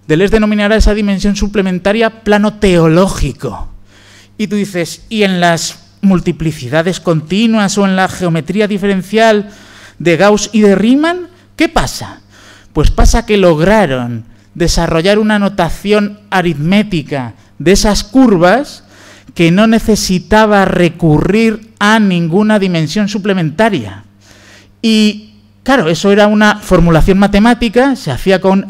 Deleuze denominará esa dimensión suplementaria plano teológico. Y tú dices, ¿y en las multiplicidades continuas o en la geometría diferencial de Gauss y de Riemann qué pasa? Pues pasa que lograron desarrollar una notación aritmética de esas curvas que no necesitaba recurrir a ninguna dimensión suplementaria. Y claro, eso era una formulación matemática, se hacía con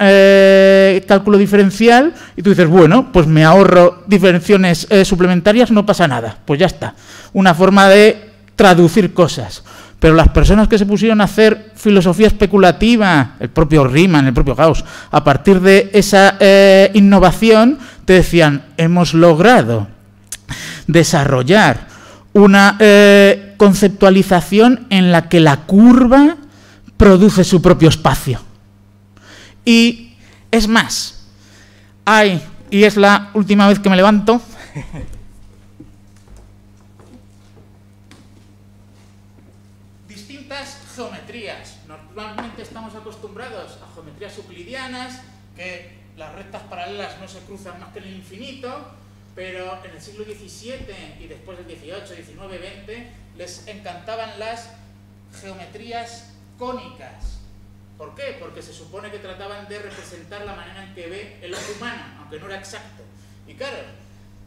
cálculo diferencial, y tú dices, bueno, pues me ahorro dimensiones suplementarias, no pasa nada, pues ya está. Una forma de traducir cosas. Pero las personas que se pusieron a hacer filosofía especulativa, el propio Riemann, el propio Gauss, a partir de esa innovación, te decían, hemos logrado desarrollar una conceptualización en la que la curva produce su propio espacio. Y es más, y es la última vez que me levanto, distintas geometrías. Normalmente estamos acostumbrados a geometrías euclidianas, que las rectas paralelas no se cruzan más que en el infinito, pero en el siglo XVII y después del XVIII, XIX, XX, les encantaban las geometrías cónicas. ¿Por qué? Porque se supone que trataban de representar la manera en que ve el ojo humano, aunque no era exacto. Y claro,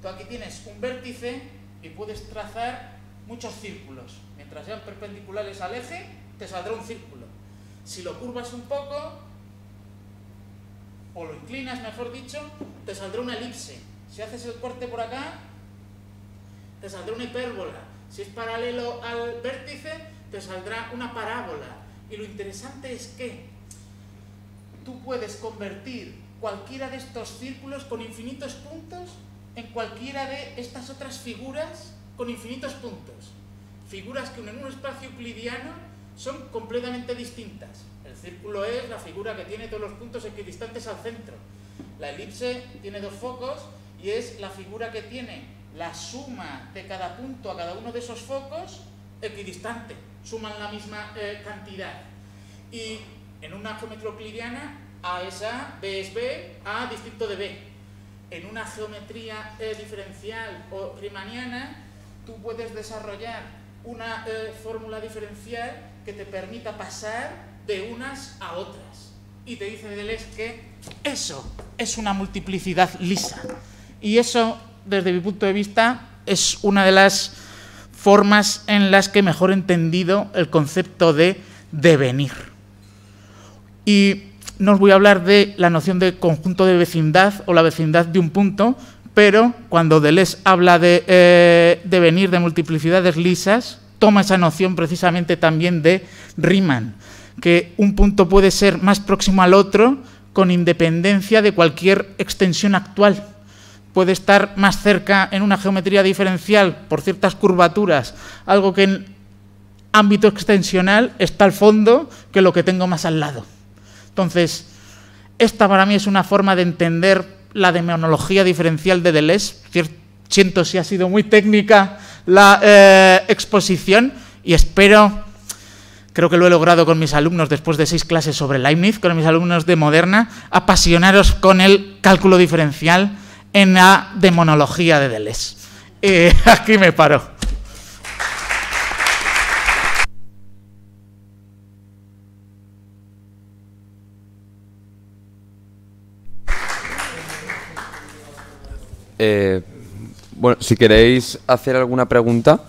tú aquí tienes un vértice y puedes trazar muchos círculos. Mientras sean perpendiculares al eje, te saldrá un círculo. Si lo curvas un poco, o lo inclinas, mejor dicho, te saldrá una elipse. Si haces el corte por acá, te saldrá una hipérbola. Si es paralelo al vértice, te saldrá una parábola. Y lo interesante es que tú puedes convertir cualquiera de estos círculos con infinitos puntos en cualquiera de estas otras figuras con infinitos puntos. Figuras que en un espacio euclidiano son completamente distintas. El círculo es la figura que tiene todos los puntos equidistantes al centro. La elipse tiene dos focos y es la figura que tiene la suma de cada punto a cada uno de esos focos equidistante. Suman la misma cantidad. Y en una geometría euclidiana, A es A, B es B, A distinto de B. En una geometría diferencial o riemanniana, tú puedes desarrollar una fórmula diferencial que te permita pasar de unas a otras. Y te dice Deleuze que eso es una multiplicidad lisa. Y eso, desde mi punto de vista, es una de las formas en las que mejor he entendido el concepto de devenir. Y no os voy a hablar de la noción de conjunto de vecindad o la vecindad de un punto, pero cuando Deleuze habla de devenir, de multiplicidades lisas, toma esa noción precisamente también de Riemann, que un punto puede ser más próximo al otro con independencia de cualquier extensión actual. Puede estar más cerca en una geometría diferencial por ciertas curvaturas, algo que en ámbito extensional está al fondo que lo que tengo más al lado. Entonces, esta para mí es una forma de entender la demonología diferencial de Deleuze. Siento si ha sido muy técnica la exposición y espero, creo que lo he logrado con mis alumnos después de 6 clases sobre Leibniz, con mis alumnos de Moderna, apasionaros con el cálculo diferencial en la demonología de Deleuze. Aquí me paro. Bueno, si queréis hacer alguna pregunta.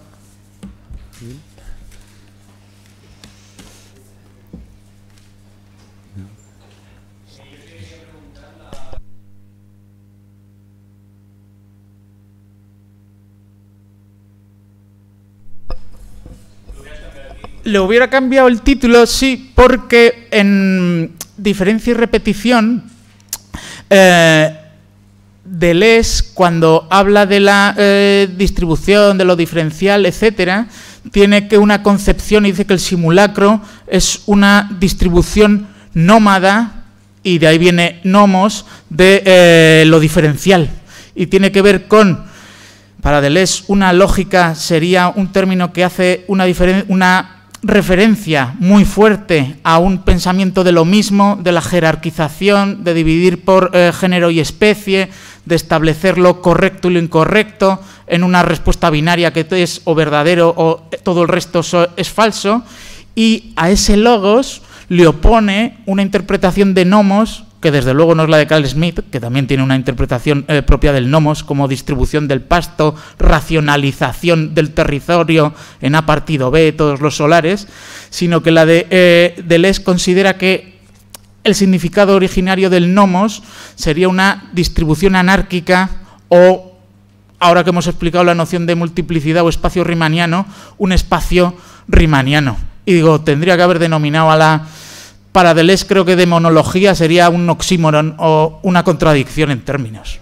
Le hubiera cambiado el título, sí, porque en diferencia y repetición, Deleuze, cuando habla de la distribución, de lo diferencial, etcétera, tiene que una concepción y dice que el simulacro es una distribución nómada, y de ahí viene nomos, de lo diferencial. Y tiene que ver con, para Deleuze, una lógica sería un término que hace una referencia muy fuerte a un pensamiento de lo mismo, de la jerarquización, de dividir por género y especie, de establecer lo correcto y lo incorrecto en una respuesta binaria que es o verdadero o todo el resto es falso, y a ese logos le opone una interpretación de nomos, que desde luego no es la de Carl Schmitt, que también tiene una interpretación propia del nomos, como distribución del pasto, racionalización del territorio en A partido B, todos los solares, sino que la de Deleuze considera que el significado originario del nomos sería una distribución anárquica o, ahora que hemos explicado la noción de multiplicidad o espacio riemanniano, un espacio riemanniano. Y digo, tendría que haber denominado a la... Para Deleuze creo que demonología sería un oxímoron o una contradicción en términos.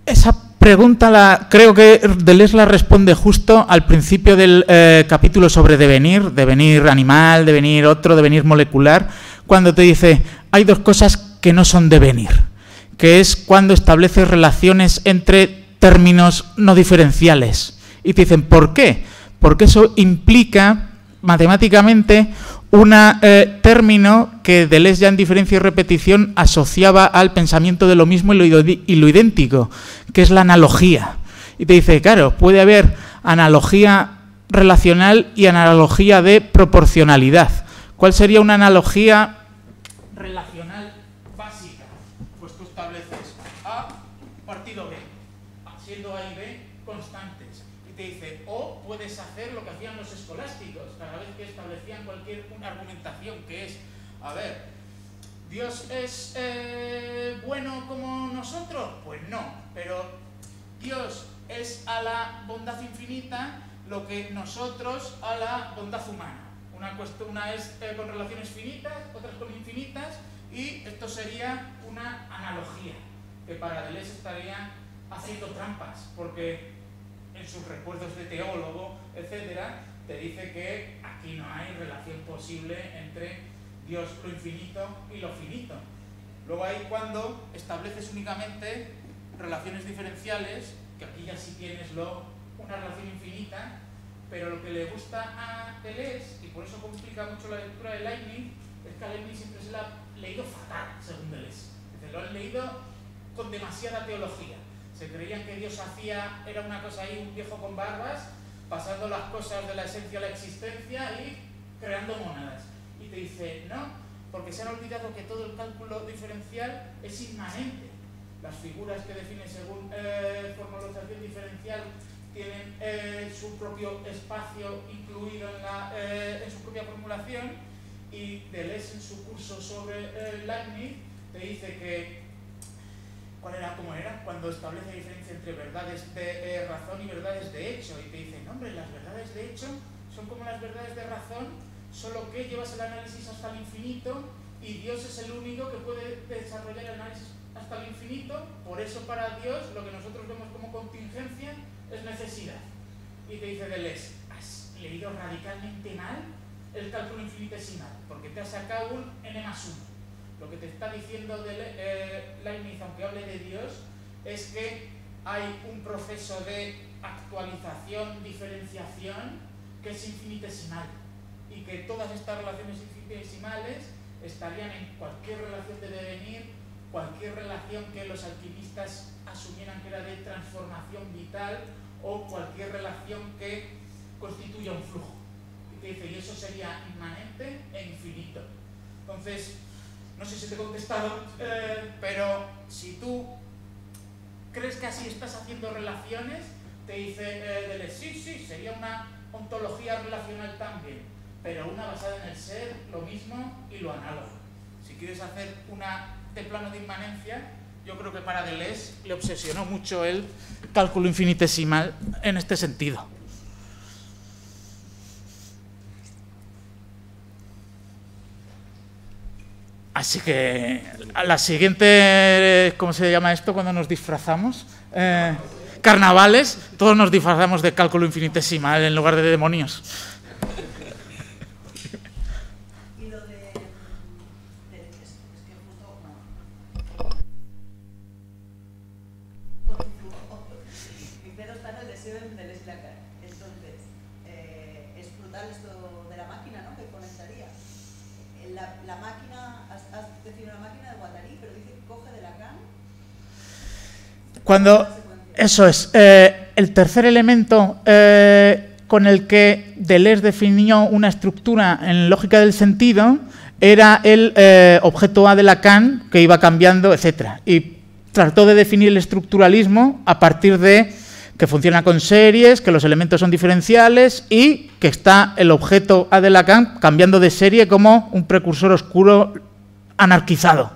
Esa pregunta creo que Deleuze la responde justo al principio del capítulo sobre devenir, devenir animal, devenir otro, devenir molecular, cuando te dice, hay dos cosas que no son devenir, que es cuando estableces relaciones entre términos no diferenciales. Y te dicen, ¿por qué? Porque eso implica matemáticamente un término que Deleuze ya en diferencia y repetición asociaba al pensamiento de lo mismo y lo idéntico, que es la analogía. Y te dice, claro, puede haber analogía relacional y analogía de proporcionalidad. ¿Cuál sería una analogía relacional básica? Pues tú estableces A partido B, siendo A y B constantes. Y te dice, o puedes hacer lo que hacían los escolásticos, cada vez que establecían cualquier argumentación, que es, a ver, ¿Dios es bueno como nosotros? Pues no, pero Dios es a la bondad infinita lo que nosotros a la bondad humana. Una es con relaciones finitas, otras con infinitas, y esto sería una analogía, que para Deleuze estaría haciendo trampas, porque en sus recuerdos de teólogo, etcétera, te dice que aquí no hay relación posible entre Dios, lo infinito y lo finito. Luego hay cuando estableces únicamente relaciones diferenciales, que aquí ya sí tienes una relación infinita, pero lo que le gusta a Deleuze, y por eso complica mucho la lectura de Leibniz, es que a Leibniz siempre se la ha leído fatal, según Deleuze. Lo han leído con demasiada teología. Se creían que Dios era una cosa ahí, un viejo con barbas, pasando las cosas de la esencia a la existencia y creando mónadas. Y te dice, no, porque se han olvidado que todo el cálculo diferencial es inmanente. Las figuras que define según formalización diferencial tienen su propio espacio incluido en su propia formulación, y Deleuze en su curso sobre Leibniz te dice que ¿cómo era? Cuando establece diferencia entre verdades de razón y verdades de hecho, y te dice, no hombre, las verdades de hecho son como las verdades de razón, solo que llevas el análisis hasta el infinito y Dios es el único que puede desarrollar el análisis hasta el infinito, por eso para Dios lo que nosotros vemos como contingencia es necesidad. Y te dice Deleuze, has leído radicalmente mal el cálculo infinitesimal, porque te ha sacado un n+1. Lo que te está diciendo Leibniz, aunque hable de Dios, es que hay un proceso de actualización, diferenciación, que es infinitesimal. y que todas estas relaciones infinitesimales estarían en cualquier relación de devenir, cualquier relación que los alquimistas asumieran que era de transformación vital o cualquier relación que constituya un flujo. Y te dice, y eso sería inmanente e infinito. Entonces, no sé si te he contestado, pero si tú crees que así estás haciendo relaciones, te dice Deleuze, sí, sería una ontología relacional también, pero una basada en el ser, lo mismo y lo análogo. Si quieres hacer una de plano de inmanencia, yo creo que para Deleuze le obsesionó mucho el cálculo infinitesimal en este sentido. Así que a la siguiente, ¿cómo se llama esto cuando nos disfrazamos? Carnavales, todos nos disfrazamos de cálculo infinitesimal en lugar de demonios. Y lo de es que mi pedo está en el deseo de Deleuze y Lacan. Entonces, es brutal esto de la máquina, ¿no? Que conectaría. La máquina, has decidido una máquina de Guattari, pero dice que coge de Lacan. Eso es. El tercer elemento con el que Deleuze definió una estructura en lógica del sentido era el objeto A de Lacan, que iba cambiando, etc. Y trató de definir el estructuralismo a partir de que funciona con series, que los elementos son diferenciales y que está el objeto A de Lacan cambiando de serie como un precursor oscuro anarquizado.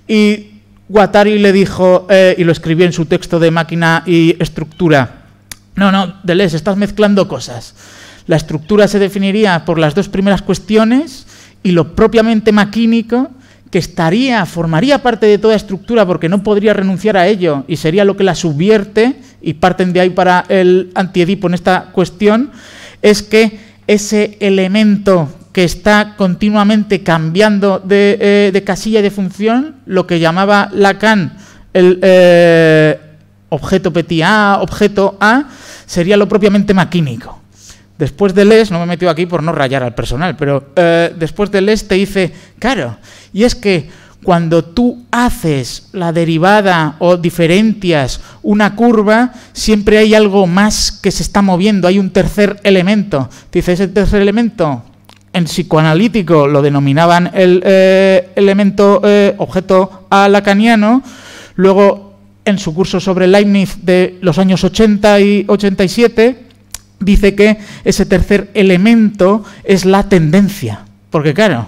Y Guattari le dijo, y lo escribió en su texto de Máquina y Estructura, no, Deleuze, estás mezclando cosas. La estructura se definiría por las dos primeras cuestiones y lo propiamente maquínico, que formaría parte de toda estructura porque no podría renunciar a ello y sería lo que la subvierte, y parten de ahí para el antiedipo en esta cuestión, es que ese elemento que está continuamente cambiando de casilla y de función, lo que llamaba Lacan el objeto petit A, objeto A, sería lo propiamente maquínico. Después de Deleuze, no me he metido aquí por no rayar al personal, pero después de Deleuze te dice, claro, y es que cuando tú haces la derivada o diferencias una curva, siempre hay algo más que se está moviendo, hay un tercer elemento. Te dice, ese tercer elemento, en psicoanalítico lo denominaban el elemento objeto A lacaniano, luego en su curso sobre Leibniz de los años 80 y 87, dice que ese tercer elemento es la tendencia, porque claro,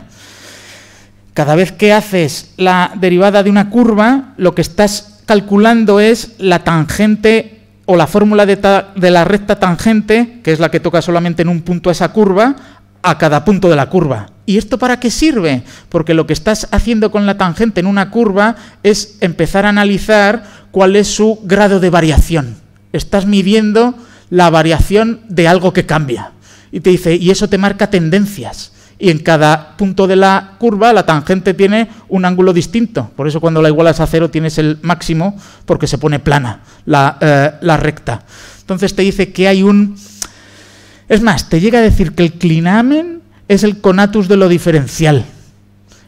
cada vez que haces la derivada de una curva, lo que estás calculando es la tangente o la fórmula de la recta tangente, que es la que toca solamente en un punto a esa curva, a cada punto de la curva. ¿Y esto para qué sirve? Porque lo que estás haciendo con la tangente en una curva es empezar a analizar cuál es su grado de variación. Estás midiendo la variación de algo que cambia. Y te dice, y eso te marca tendencias. Y en cada punto de la curva la tangente tiene un ángulo distinto. Por eso cuando la igualas a cero tienes el máximo, porque se pone plana la recta. Entonces te dice que hay un... Es más, te llega a decir que el clinamen es el conatus de lo diferencial.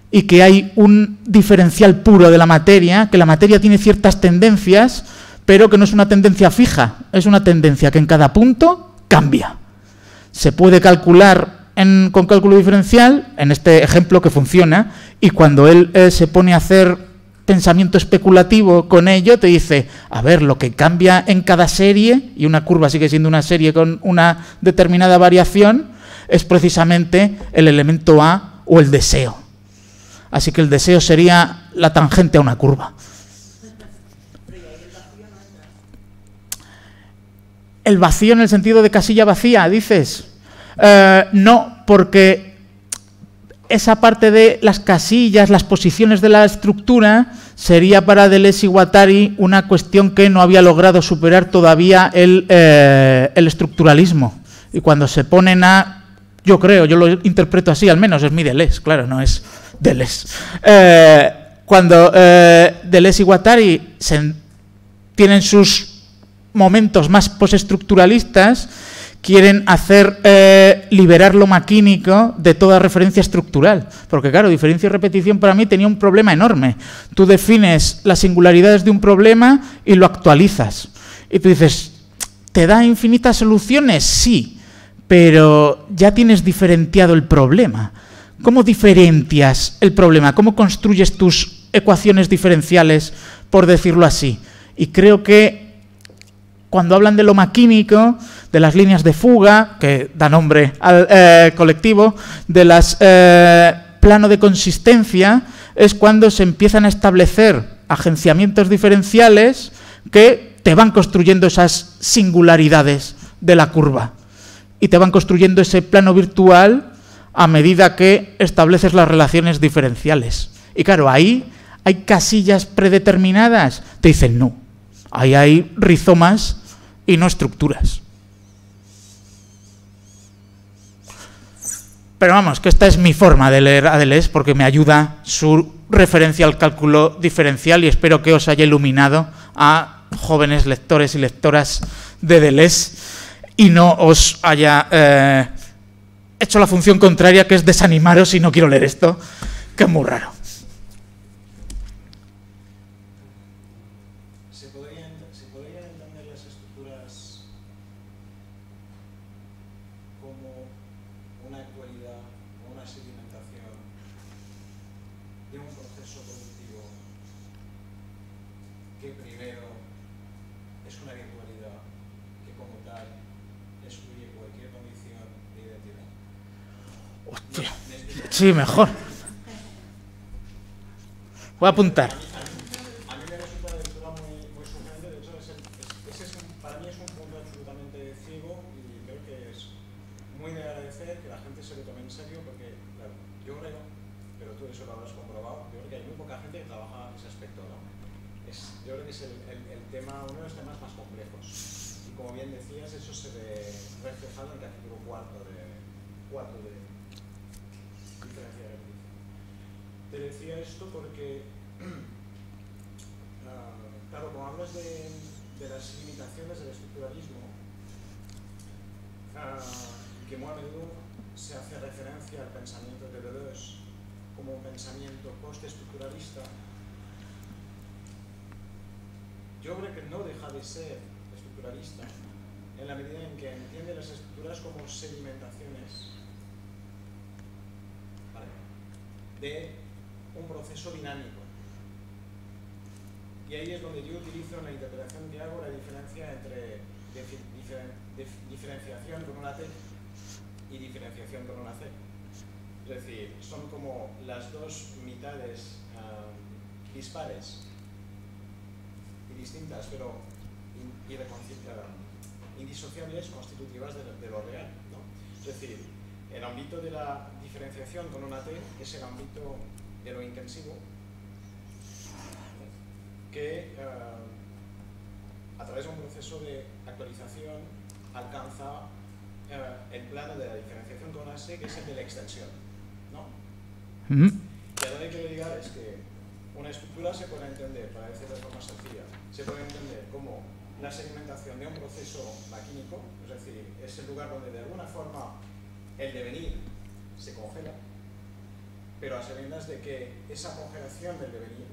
Y que hay un diferencial puro de la materia, que la materia tiene ciertas tendencias, pero que no es una tendencia fija, es una tendencia que en cada punto cambia. Se puede calcular con cálculo diferencial, en este ejemplo que funciona, y cuando él se pone a hacer pensamiento especulativo con ello, te dice, a ver, lo que cambia en cada serie, y una curva sigue siendo una serie con una determinada variación, es precisamente el elemento A o el deseo. Así que el deseo sería la tangente a una curva. El vacío en el sentido de casilla vacía, dices. No, porque esa parte de las casillas, las posiciones de la estructura, sería para Deleuze y Guattari una cuestión que no había logrado superar todavía el estructuralismo. Y cuando se ponen a... Yo lo interpreto así, al menos es mi Deleuze, claro, no es Deleuze. Cuando Deleuze y Guattari tienen sus momentos más postestructuralistas, quieren hacer liberar lo maquínico de toda referencia estructural. Porque claro, diferencia y repetición para mí tenía un problema enorme. Tú defines las singularidades de un problema y lo actualizas. Y tú dices, ¿te da infinitas soluciones? Sí, pero ya tienes diferenciado el problema. ¿Cómo diferencias el problema? ¿Cómo construyes tus ecuaciones diferenciales, por decirlo así? Y creo que cuando hablan de lo maquínico, de las líneas de fuga, que da nombre al colectivo, de las plano de consistencia, es cuando se empiezan a establecer agenciamientos diferenciales que te van construyendo esas singularidades de la curva y te van construyendo ese plano virtual a medida que estableces las relaciones diferenciales. Y claro, ahí hay casillas predeterminadas. Te dicen no. Ahí hay rizomas y no estructuras. Pero vamos, que esta es mi forma de leer a Deleuze porque me ayuda su referencia al cálculo diferencial y espero que os haya iluminado a jóvenes lectores y lectoras de Deleuze y no os haya hecho la función contraria, que es desanimaros y no quiero leer esto, que es muy raro. ¿Se podrían entender las estructuras como una actualidad o una sedimentación de un proceso productivo que primero es una virtualidad que como tal excluye cualquier condición de identidad? Hostia. Sí, mejor. Voy a apuntar. A mí me resulta una lectura muy sugerente. De hecho, para mí es un punto absolutamente ciego y creo que es muy de agradecer que la gente se lo tome en serio porque, claro, yo creo, pero tú eso lo habrás comprobado, yo creo que hay muy poca gente que trabaja en ese aspecto, ¿no? Yo creo que es el tema, uno de los temas más complejos. Y como bien decías, eso se ve reflejado en el capítulo 4 de diferencia de repetición. Te decía esto porque, claro, como hablas de las limitaciones del estructuralismo, que muy a menudo se hace referencia al pensamiento de Deleuze como un pensamiento postestructuralista, yo creo que no deja de ser estructuralista en la medida en que entiende las estructuras como sedimentaciones, ¿vale?, de un proceso dinámico. Y ahí es donde yo utilizo en la interpretación que hago la diferencia entre diferenciación con una T y diferenciación con una C. Es decir, son como las dos mitades dispares y distintas, pero indisociables, constitutivas de lo real, ¿no? Es decir, el ámbito de la diferenciación con una T es el ámbito de lo intensivo, que a través de un proceso de actualización alcanza el plano de la diferenciación con una C, que es el de la extensión, ¿no? Y a lo que quiero llegar es que una estructura se puede entender, para decirlo de forma sencilla, se puede entender como la segmentación de un proceso maquínico, es decir, es el lugar donde de alguna forma el devenir se congela, pero a sabiendas de que esa congelación del devenir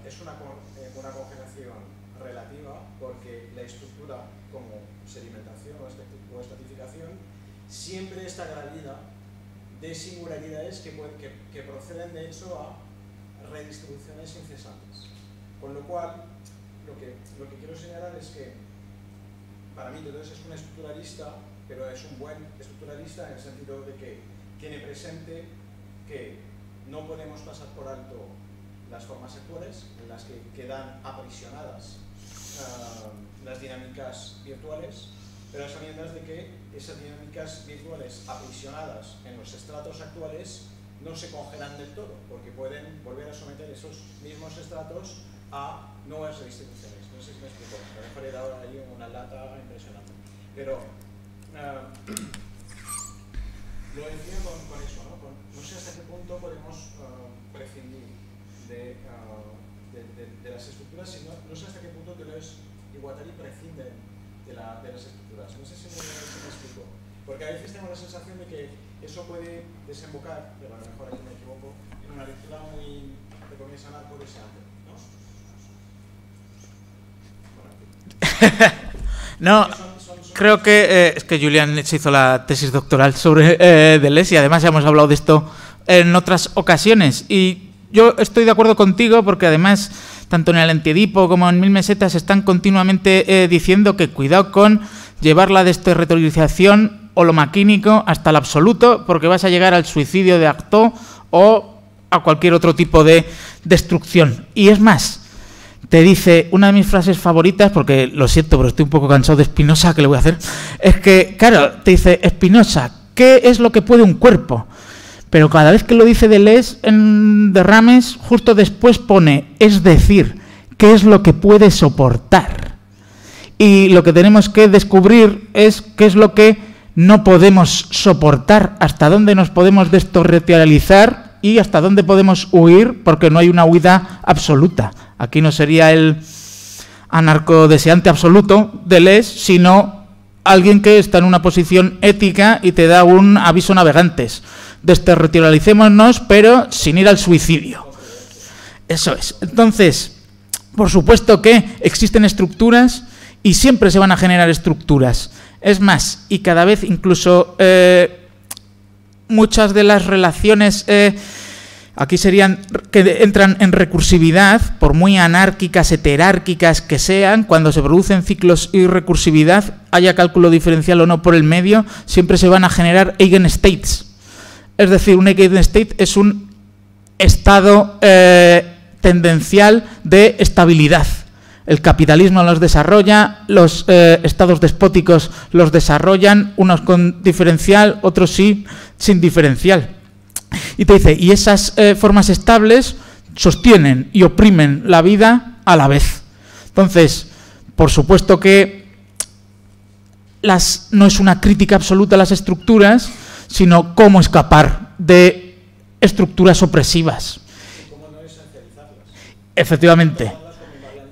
es una congelación relativa, porque la estructura como sedimentación o estratificación siempre está gravida de singularidades que proceden de hecho a redistribuciones incesantes. Con lo cual, lo que quiero señalar es que para mí Deleuze es un estructuralista, pero es un buen estructuralista en el sentido de que tiene presente que no podemos pasar por alto las formas actuales, en las que quedan aprisionadas las dinámicas virtuales, pero a sabiendas de que esas dinámicas virtuales aprisionadas en los estratos actuales no se congelan del todo, porque pueden volver a someter esos mismos estratos a nuevas redistribuciones. No sé si me explico, a lo mejor he dado ahí una lata impresionante. Pero lo decía con eso, ¿no? No sé hasta qué punto podemos prescindir de las estructuras, sino no sé hasta qué punto Deleuze y Guattari prescinden de las estructuras. No sé si me explico. Porque a veces tengo la sensación de que eso puede desembocar, pero a lo mejor aquí me equivoco, en una lectura muy de comienza anarco-deseante, ¿no? No, creo que es que Julián se hizo la tesis doctoral sobre Deleuze y además ya hemos hablado de esto en otras ocasiones. Y yo estoy de acuerdo contigo porque además tanto en el Antiedipo como en 1000 mesetas están continuamente diciendo que cuidado con llevar la desterritorialización o lo maquínico hasta el absoluto porque vas a llegar al suicidio de acto o a cualquier otro tipo de destrucción. Y es más, te dice, una de mis frases favoritas, porque lo siento, pero estoy un poco cansado de Spinoza, ¿qué le voy a hacer? Es que, claro, te dice, Spinoza, ¿qué es lo que puede un cuerpo? Pero cada vez que lo dice Deleuze en Derrames, justo después pone, es decir, ¿qué es lo que puede soportar? Y lo que tenemos que descubrir es qué es lo que no podemos soportar, hasta dónde nos podemos desterritorializar y hasta dónde podemos huir, porque no hay una huida absoluta. Aquí no sería el anarcodeseante absoluto Deleuze, sino alguien que está en una posición ética y te da un aviso navegantes. Desterritorialicémonos, pero sin ir al suicidio. Eso es. Entonces, por supuesto que existen estructuras y siempre se van a generar estructuras. Es más, y cada vez incluso muchas de las relaciones aquí serían que entran en recursividad, por muy anárquicas, heterárquicas que sean, cuando se producen ciclos y recursividad, haya cálculo diferencial o no por el medio, siempre se van a generar eigenstates. Es decir, un eigenstate es un estado tendencial de estabilidad. El capitalismo los desarrolla, los estados despóticos los desarrollan, unos con diferencial, otros sí, sin diferencial. Y te dice, y esas formas estables sostienen y oprimen la vida a la vez. Entonces, por supuesto que no es una crítica absoluta a las estructuras, sino cómo escapar de estructuras opresivas. ¿Cómo no esencializarlas? Efectivamente.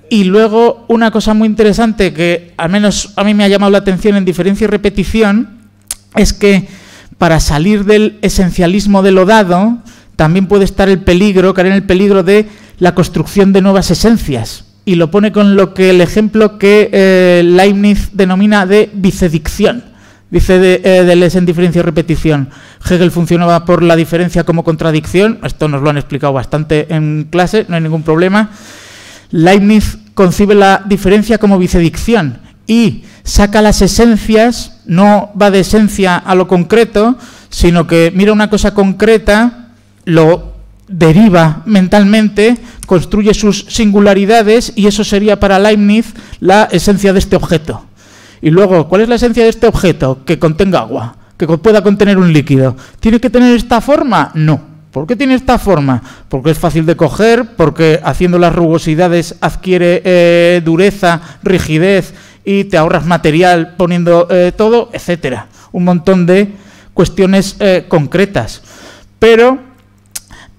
Y luego una cosa muy interesante que al menos a mí me ha llamado la atención en diferencia y repetición es que para salir del esencialismo de lo dado también puede estar el peligro, caer en el peligro de la construcción de nuevas esencias. Y lo pone con lo que el ejemplo que Leibniz denomina de vicedicción. Dice Deleuze en diferencia y repetición. Hegel funcionaba por la diferencia como contradicción. Esto nos lo han explicado bastante en clase, no hay ningún problema. Leibniz concibe la diferencia como vicedicción y saca las esencias, no va de esencia a lo concreto, sino que mira una cosa concreta, lo deriva mentalmente, construye sus singularidades y eso sería para Leibniz la esencia de este objeto. Y luego, ¿cuál es la esencia de este objeto? Que contenga agua, que pueda contener un líquido. ¿Tiene que tener esta forma? No. ¿Por qué tiene esta forma? Porque es fácil de coger, porque haciendo las rugosidades adquiere dureza, rigidez y te ahorras material poniendo todo, etcétera. Un montón de cuestiones concretas. Pero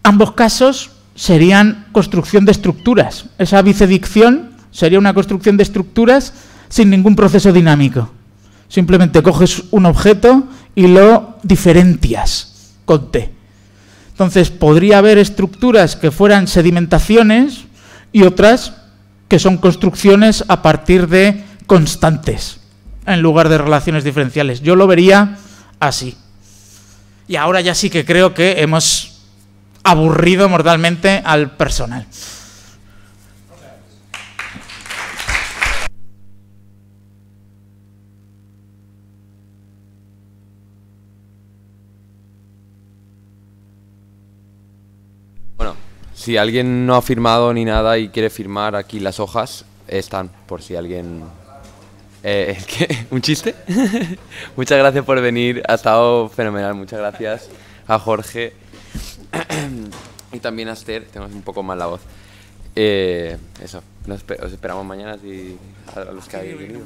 ambos casos serían construcción de estructuras. Esa vicedicción sería una construcción de estructuras sin ningún proceso dinámico. Simplemente coges un objeto y lo diferencias con T. Entonces, podría haber estructuras que fueran sedimentaciones y otras que son construcciones a partir de constantes, en lugar de relaciones diferenciales. Yo lo vería así. Y ahora ya sí que creo que hemos aburrido mortalmente al personal. Si alguien no ha firmado ni nada y quiere firmar, aquí las hojas están, por si alguien... ¿Un chiste? Muchas gracias por venir, ha estado fenomenal, muchas gracias a Jorge y también a Esther, tenemos un poco más la voz. Eso, os esperamos mañana y a los que habéis venido.